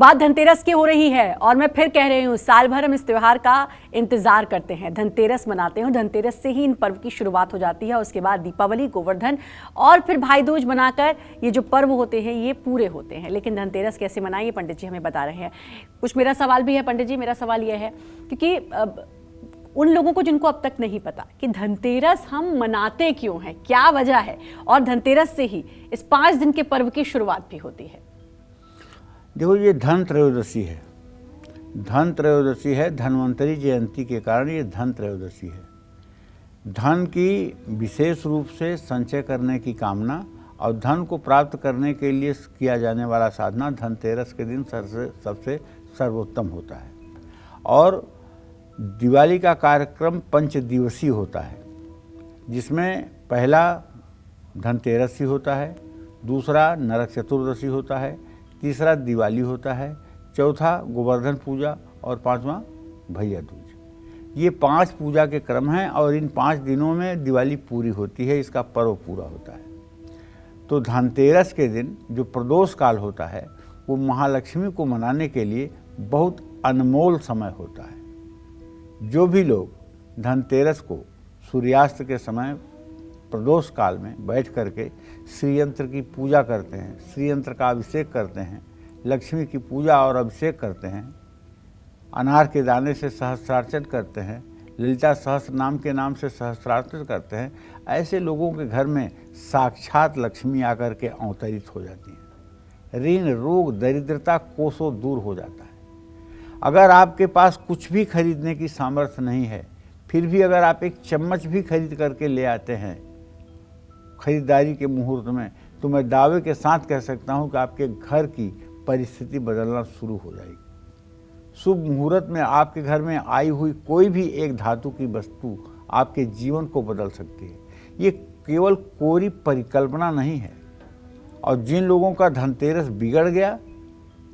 बात धनतेरस की हो रही है और मैं फिर कह रही हूँ, साल भर हम इस त्योहार का इंतजार करते हैं, धनतेरस मनाते हैं। धनतेरस से ही इन पर्व की शुरुआत हो जाती है। उसके बाद दीपावली, गोवर्धन और फिर भाई दूज मनाकर ये जो पर्व होते हैं ये पूरे होते हैं। लेकिन धनतेरस कैसे मनाएं ये पंडित जी हमें बता रहे हैं। कुछ मेरा सवाल भी है पंडित जी। मेरा सवाल यह है क्योंकि उन लोगों को जिनको अब तक नहीं पता कि धनतेरस हम मनाते क्यों हैं, क्या वजह है, और धनतेरस से ही इस 5 दिन के पर्व की शुरुआत भी होती है। देखो, ये धन त्रयोदशी है। धन त्रयोदशी है, धन्वंतरी जयंती के कारण ये धन त्रयोदशी है। धन की विशेष रूप से संचय करने की कामना और धन को प्राप्त करने के लिए किया जाने वाला साधना धनतेरस के दिन सबसे सर्वोत्तम होता है। और दिवाली का कार्यक्रम 5 दिवसीय होता है, जिसमें पहला धनतेरस होता है, दूसरा नरक चतुर्दशी होता है, तीसरा दिवाली होता है, चौथा गोवर्धन पूजा और 5वां भैया दूज। ये 5 पूजा के क्रम हैं और इन 5 दिनों में दिवाली पूरी होती है, इसका पर्व पूरा होता है। तो धनतेरस के दिन जो प्रदोष काल होता है वो महालक्ष्मी को मनाने के लिए बहुत अनमोल समय होता है। जो भी लोग धनतेरस को सूर्यास्त के समय प्रदोष काल में बैठ करके श्री यंत्र की पूजा करते हैं, श्री यंत्र का अभिषेक करते हैं, लक्ष्मी की पूजा और अभिषेक करते हैं, अनार के दाने से सहस्त्रार्चन करते हैं, ललिता सहस्त्र नाम के नाम से सहस्त्रार्चन करते हैं, ऐसे लोगों के घर में साक्षात लक्ष्मी आकर के अवतरित हो जाती है। ऋण, रोग, दरिद्रता कोसों दूर हो जाता है। अगर आपके पास कुछ भी खरीदने की सामर्थ्य नहीं है, फिर भी अगर आप एक चम्मच भी खरीद करके ले आते हैं खरीदारी के मुहूर्त में, तो मैं दावे के साथ कह सकता हूं कि आपके घर की परिस्थिति बदलना शुरू हो जाएगी। शुभ मुहूर्त में आपके घर में आई हुई कोई भी एक धातु की वस्तु आपके जीवन को बदल सकती है। ये केवल कोरी परिकल्पना नहीं है। और जिन लोगों का धनतेरस बिगड़ गया,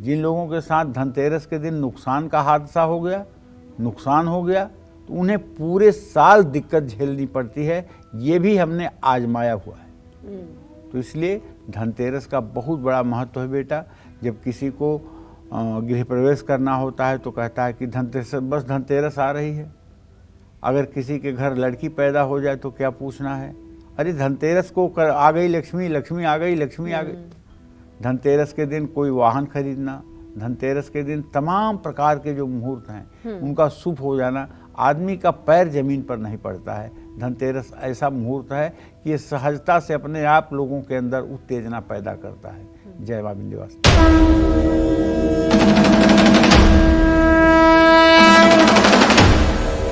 जिन लोगों के साथ धनतेरस के दिन नुकसान का हादसा हो गया, नुकसान हो गया, तो उन्हें पूरे साल दिक्कत झेलनी पड़ती है। ये भी हमने आजमाया हुआ है। तो इसलिए धनतेरस का बहुत बड़ा महत्व है बेटा। जब किसी को गृह प्रवेश करना होता है तो कहता है कि धनतेरस, बस धनतेरस आ रही है। अगर किसी के घर लड़की पैदा हो जाए तो क्या पूछना है, अरे धनतेरस को आ गई लक्ष्मी, लक्ष्मी आ गई, लक्ष्मी आ गई। धनतेरस के दिन कोई वाहन खरीदना, धनतेरस के दिन तमाम प्रकार के जो मुहूर्त हैं उनका शुभ हो जाना, आदमी का पैर जमीन पर नहीं पड़ता है। धनतेरस ऐसा मुहूर्त है कि ये सहजता से अपने आप लोगों के अंदर उत्तेजना पैदा करता है। जय मां विंध्यवासिनी।